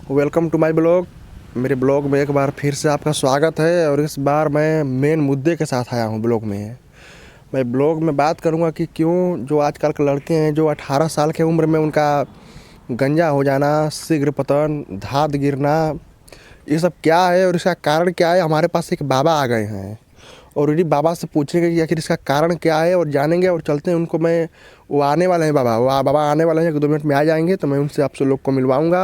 Welcome to my blog. मेरे blog में एक बार फिर से आपका स्वागत है और इस बार मैं मेन मुद्दे के साथ आया हूँ ब्लॉग में। मैं ब्लॉग में बात करूँगा कि क्यों जो आजकल के लड़के हैं जो 18 साल के उम्र में उनका गंजा हो जाना, शीघ्र पतन, धात गिरना, ये सब क्या है और इसका कारण क्या है। हमारे पास एक बाबा आ गए हैं और उन्हीं बाबा से पूछेंगे कि आखिर इसका कारण क्या है और जानेंगे और चलते हैं उनको। वो आने वाले हैं बाबा आने वाले हैं, 1-2 मिनट में आ जाएंगे तो मैं उनसे आप लोग को मिलवाऊंगा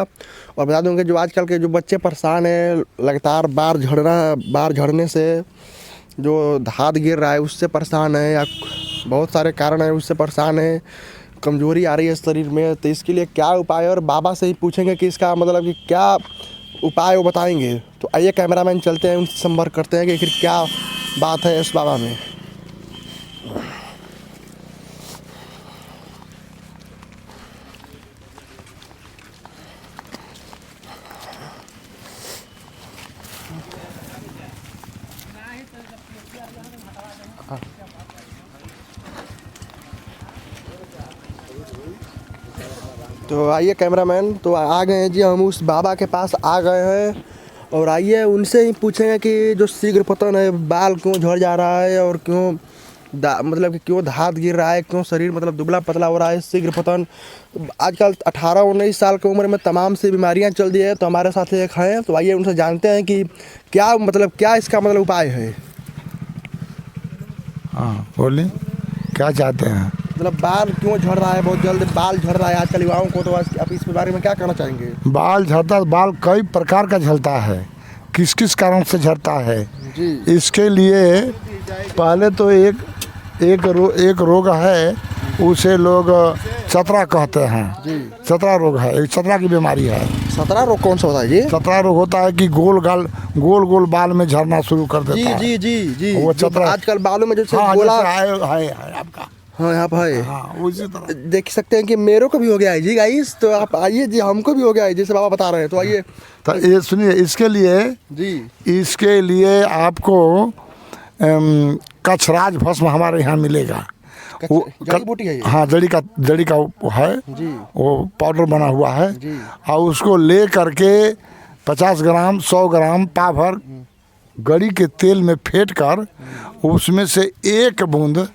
और बता दूंगा जो आजकल के जो बच्चे परेशान हैं लगातार बाल झड़ने से, जो धात गिर रहा है उससे परेशान है या बहुत सारे कारण हैं उससे परेशान है, कमजोरी आ रही है शरीर में, तो इसके लिए क्या उपाय है और बाबा से ही पूछेंगे कि इसका मतलब कि क्या उपाय वो बताएंगे। तो आइए कैमरामैन चलते हैं, उनसे संपर्क करते हैं कि आखिर क्या बात है इस बाबा में। तो आइए कैमरामैन, तो आ गए हैं जी, हम उस बाबा के पास आ गए हैं और आइए उनसे ही पूछेंगे कि जो शीघ्र पतन है, बाल क्यों झड़ जा रहा है और क्यों मतलब कि क्यों धात गिर रहा है, क्यों शरीर मतलब दुबला पतला हो रहा है, शीघ्र पतन। आजकल 18-19 साल की उम्र में तमाम सी बीमारियां चल दी है। तो हमारे साथ एक हैं, तो आइए उनसे जानते हैं कि क्या इसका मतलब उपाय है। हाँ बोलिए, क्या चाहते हैं? मतलब बाल क्यों झड़ रहा है, बहुत जल्द बाल झड़ रहा है आजकल युवाओं को, तो आप इस बारे में क्या कहना चाहेंगे? बाल झड़ता, बाल कई प्रकार का झड़ता है, किस किस कारण से झड़ता है जी। इसके लिए पहले तो एक रोग है, उसे लोग चतरा कहते हैं जी। चतरा रोग है, एक चतरा की बीमारी है। 17 रोग कौन सा होता है जी? चतरा रोग होता है कि गोल गोल बाल में झड़ना शुरू कर देता है। जी जी जी जी। वो चतरा आजकल बालों में जो हाँ, गोला है आपका। हाँ यहाँ पर है। हाँ उसी तरह देख सकते हैं कि मेरे को भी हो गया है जी गाइस, तो आप आइए जी, हमको भी हो गया है जैसे बाबा बता रहे हैं, तो आइए। तो ये सुनिए, इसके लिए आपको कछराज भस्म हमारे यहाँ मिलेगा। वो जड़ी बूटी है ये? हाँ, जड़ी का है जी। वो पाउडर बना हुआ है जी। और उसको ले करके 50 ग्राम 100 ग्राम पाभर गड़ी के तेल में फेंट कर उसमें से एक बूंद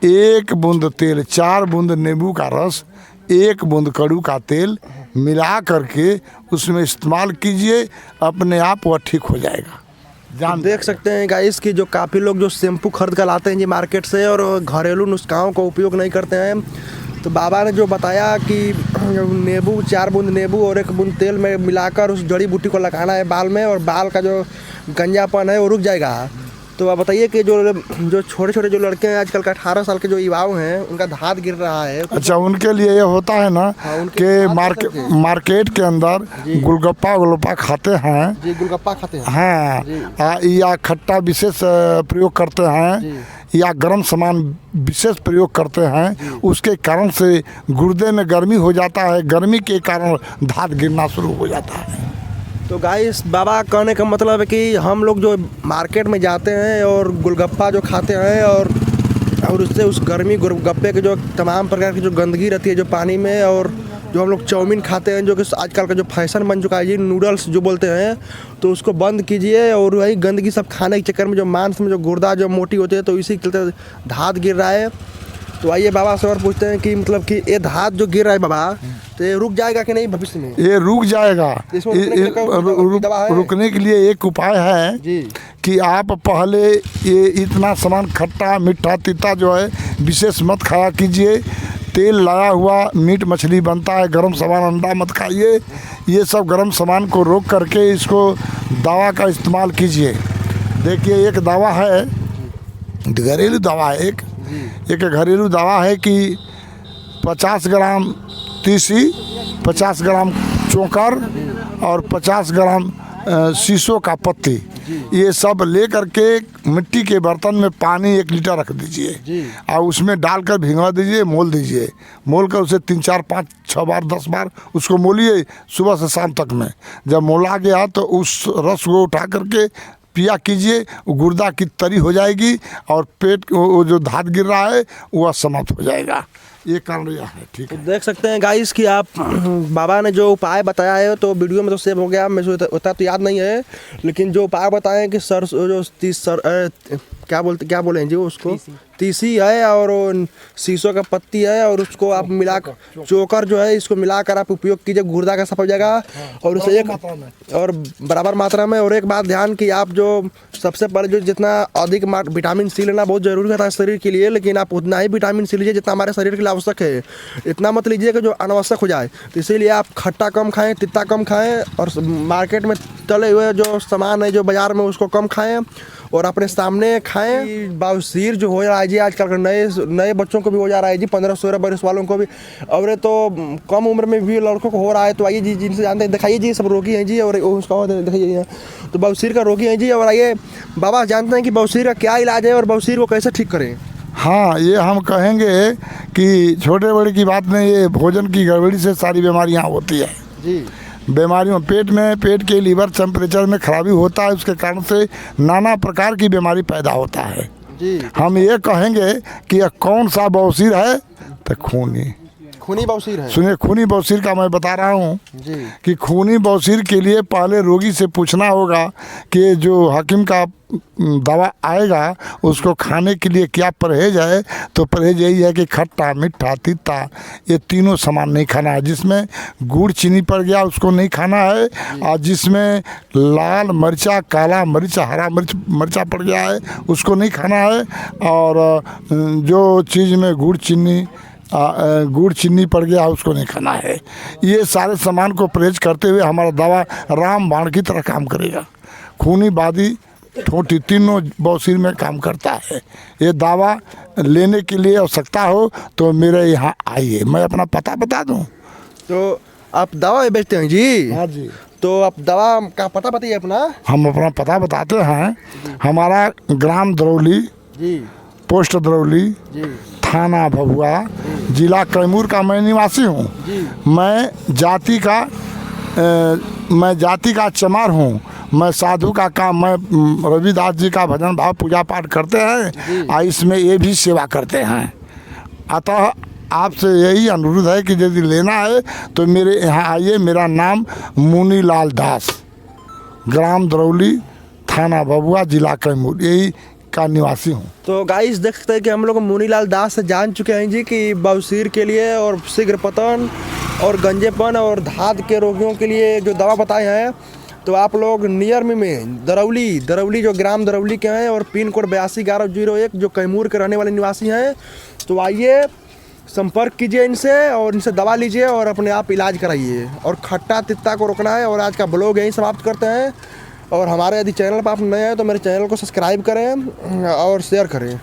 तेल, 4 बूंद नींबू का रस, 1 बूंद कड़ू का तेल मिला करके उसमें इस्तेमाल कीजिए, अपने आप वह ठीक हो जाएगा। देख सकते हैं गाइस कि जो काफ़ी लोग जो शैम्पू खरीद कर लाते हैं जी मार्केट से और घरेलू नुस्खाओं का उपयोग नहीं करते हैं, तो बाबा ने जो बताया कि नींबू, 4 बूंद नींबू और 1 बूंद तेल में मिलाकर उस जड़ी बूटी को लगाना है बाल में और बाल का जो गंजापन है वो रुक जाएगा। तो आप बताइए कि जो छोटे छोटे जो लड़के हैं आजकल का 18 साल के जो युवाओं हैं उनका धात गिर रहा है। अच्छा, उनके लिए ये होता है ना कि मार्केट के अंदर गोलगप्पा खाते हैं जी, गोलगप्पा खाते हैं हाँ, या खट्टा विशेष प्रयोग करते हैं या गर्म सामान विशेष प्रयोग करते हैं, उसके कारण से गुर्दे में गर्मी हो जाता है, गर्मी के कारण धात गिरना शुरू हो जाता है। तो गाइस बाबा कहने का मतलब है कि हम लोग जो मार्केट में जाते हैं और गोलगप्पा जो खाते हैं और उससे उस गर्मी गोलगप्पे के जो तमाम प्रकार की जो गंदगी रहती है जो पानी में, और जो हम लोग चाउमीन खाते हैं जो कि आजकल का जो फैशन बन चुका है जी, नूडल्स जो बोलते हैं, तो उसको बंद कीजिए और वही गंदगी सब खाने के चक्कर में जो मांस में जो गुर्दा जो मोटी होती है, तो इसी के चलते धात गिर रहा है। तो आइए बाबा से और पूछते हैं कि मतलब कि ये धात जो गिर रहा है बाबा, तो ये रुक जाएगा कि नहीं भविष्य में? ये रुक जाएगा। रुकने के लिए एक उपाय है जी कि आप पहले ये इतना सामान खट्टा मीठा तीता जो है विशेष मत खाया कीजिए। तेल लगा हुआ मीट मछली बनता है, गर्म सामान अंडा मत खाइए। ये सब गर्म सामान को रोक करके इसको दवा का इस्तेमाल कीजिए। देखिए, एक दवा है, घरेलू दवा है, एक घरेलू दवा है कि 50 ग्राम तीसी, 50 ग्राम चोकर और 50 ग्राम शीशो का पत्ती, ये सब ले करके मिट्टी के बर्तन में पानी 1 लीटर रख दीजिए और उसमें डालकर भिंगा दीजिए, मोल दीजिए। मोल कर उसे 3, 4, 5, 6 बार 10 बार उसको मोलिए सुबह से शाम तक में। जब मोला गया तो उस रस को उठा करके पिया कीजिए, गुर्दा की तरी हो जाएगी और पेट वो जो धात गिर रहा है वह समाप्त हो जाएगा। ये कारण यह है। ठीक तो है। देख सकते हैं गाइस कि आप बाबा ने जो उपाय बताया है तो वीडियो में तो सेव हो गया, मुझे उतना तो याद नहीं है, लेकिन जो उपाय बताए हैं कि क्या बोले हैं जी उसको, तीसी है और शीशो का पत्ती है और उसको आप मिला चोकर जो है इसको मिलाकर आप उपयोग कीजिए, गुर्दा का सफा हो जाएगा। और उसे एक और बराबर मात्रा में। और एक बात ध्यान कि आप जो सबसे पहले जो जितना अधिक विटामिन सी लेना बहुत जरूरी होता है शरीर के लिए, लेकिन आप उतना ही विटामिन सी लीजिए जितना हमारे शरीर के लिए आवश्यक है, इतना मत लीजिए कि जो अनावश्यक हो जाए। तो इसीलिए आप खट्टा कम खाएं, तित्ता कम खाएं और मार्केट में तले हुए जो सामान है जो बाजार में उसको कम खाएं और अपने सामने खाएं। बवासीर जो हो रहा है जी आजकल के नए बच्चों को भी हो जा रहा है जी, 15-16 बरस वालों को भी, और तो कम उम्र में भी लड़कों को हो रहा है। तो आइए जी, जिनसे जानते हैं दिखाइए जी, सब रोगी हैं जी और उसका दिखाइए तो बवासीर का रोगी हैं जी। और आइए बाबा जानते हैं कि बवासीर का क्या इलाज है और बवासीर को कैसे ठीक करें। हाँ, ये हम कहेंगे कि छोटे बड़े की बात नहीं, ये भोजन की गड़बड़ी से सारी बीमारियाँ होती है जी। बीमारियों पेट के लीवर टेम्परेचर में खराबी होता है, उसके कारण से नाना प्रकार की बीमारी पैदा होता है जी। हम ये कहेंगे कि यह कौन सा बवासीर है, तो खूनी बवासीर है। सुनिए, खूनी बवासीर का मैं बता रहा हूँ जी कि खूनी बवासीर के लिए पहले रोगी से पूछना होगा कि जो हकीम का दवा आएगा उसको खाने के लिए क्या परहेज है। तो परहेज यही है कि खट्टा, मीठा, तीता ये तीनों सामान नहीं खाना है। जिसमें गुड़ चीनी पड़ गया उसको नहीं खाना है, और जिसमें लाल मिर्चा, काला मिर्च, हरा मिर्चा पड़ गया है उसको नहीं खाना है, और जो चीज़ में गुड़ चीनी पड़ गया उसको नहीं खाना है। ये सारे सामान को परहेज करते हुए हमारा दवा रामबाण की तरह काम करेगा। खूनी, बादी, ठोटी तीनों बवासीर में काम करता है। ये दवा लेने के लिए आवश्यकता हो तो मेरे यहाँ आइए। मैं अपना पता बता दूं। तो आप दवा बेचते हैं जी? हाँ जी। तो आप दवा का पता बताइए अपना। हम अपना पता बताते हैं। हमारा ग्राम दरौली जी, पोस्ट दरौली जी, थाना भभुआ, जिला कैमूर का मैं निवासी हूँ। मैं जाति का चमार हूँ। मैं साधु का काम, मैं रविदास जी का भजन भाव पूजा पाठ करते हैं और इसमें ये भी सेवा करते हैं। अतः आपसे यही अनुरोध है कि यदि लेना है तो मेरे यहाँ आइए। मेरा नाम मुनीलाल दास, ग्राम दरौली, थाना भभुआ, जिला कैमूर यही का निवासी हूँ। तो गाइस देख सकते हैं कि हम लोग मुनीलाल दास से जान चुके हैं जी कि बवासीर के लिए और शीघ्र पतन और गंजेपन और धात के रोगियों के लिए जो दवा बताए हैं, तो आप लोग नियर में दरौली जो ग्राम दरौली के हैं और पिन कोड 821101 जो कैमूर के रहने वाले निवासी हैं, तो आइए संपर्क कीजिए इनसे और इनसे दवा लीजिए और अपने आप इलाज कराइए और खट्टा तित्ता को रोकना है। और आज का ब्लॉग यहीं समाप्त करते हैं। और हमारे यदि चैनल पर आप नए हैं तो मेरे चैनल को सब्सक्राइब करें और शेयर करें।